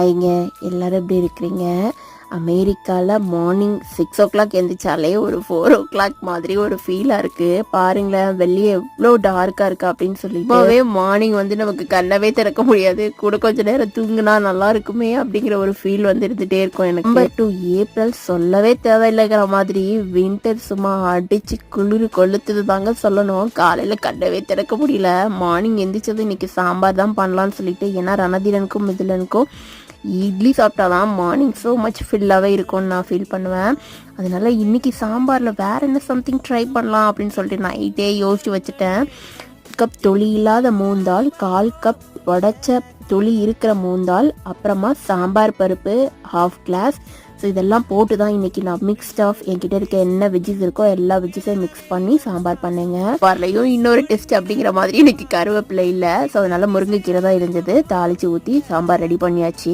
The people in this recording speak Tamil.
ஐங்க எல்லாரும் எப்படி இருக்கிறீங்க? அமெரிக்காவில் மார்னிங் 6 o'clock எழுந்திரிச்சாலே ஒரு 4 o'clock மாதிரி ஒரு ஃபீலாக இருக்குது. பாருங்களேன், வெளியே எவ்வளோ டார்க்காக இருக்குது அப்படின்னு சொல்லி. இப்போவே மார்னிங் நமக்கு கண்ணவே திறக்க முடியாது. கூட கொஞ்சம் நேரம் தூங்குனா நல்லா இருக்குமே அப்படிங்கிற ஒரு ஃபீல் இருந்துகிட்டே இருக்கும் எனக்கு. நம்பர் 2 ஏப்ரல் சொல்லவே தேவையில்லைங்கிற மாதிரி வின்டர் சும்மா அடிச்சு குளிர் கொளுத்துது தாங்க சொல்லணும். காலையில் கண்ணவே திறக்க முடியல. மார்னிங் எந்திரிச்சது இன்னைக்கு சாம்பார் தான் பண்ணலான்னு சொல்லிட்டு, ஏன்னா ரணதீரனுக்கும் மிதிலனுக்கும் இட்லி சாப்பிட்டாதான் மார்னிங் ஸோ மச் ஃபில்லாகவே இருக்கும்னு நான் ஃபீல் பண்ணுவேன். அதனால இன்னைக்கு சாம்பாரில் வேறு என்ன சம்திங் ட்ரை பண்ணலாம் அப்படின்னு சொல்லிட்டு நைட்டே யோசிச்சு வச்சுட்டேன். கப் தொளி இல்லாத மூந்தால், 1/4 கப் உடச்ச தொளி இருக்கிற மூந்தால், அப்புறமா சாம்பார் பருப்பு 1/2 கிளாஸ். ஸோ இதெல்லாம் போட்டு தான் இன்றைக்கி நான் மிக்ஸ்ட் ஆஃப் என்கிட்ட இருக்க என்ன வெஜ்ஜஸ் இருக்கோ எல்லா வெஜ்ஜஸையும் மிக்ஸ் பண்ணி சாம்பார் பண்ணேங்க. சாம்பார்லையும் இன்னொரு டெஸ்ட் அப்படிங்கிற மாதிரி இன்றைக்கி கருவேப்பிலை இல்லை. ஸோ அதனால் முருங்கைக்கீரை தான் இருந்தது. தாளித்து ஊற்றி சாம்பார் ரெடி பண்ணியாச்சு.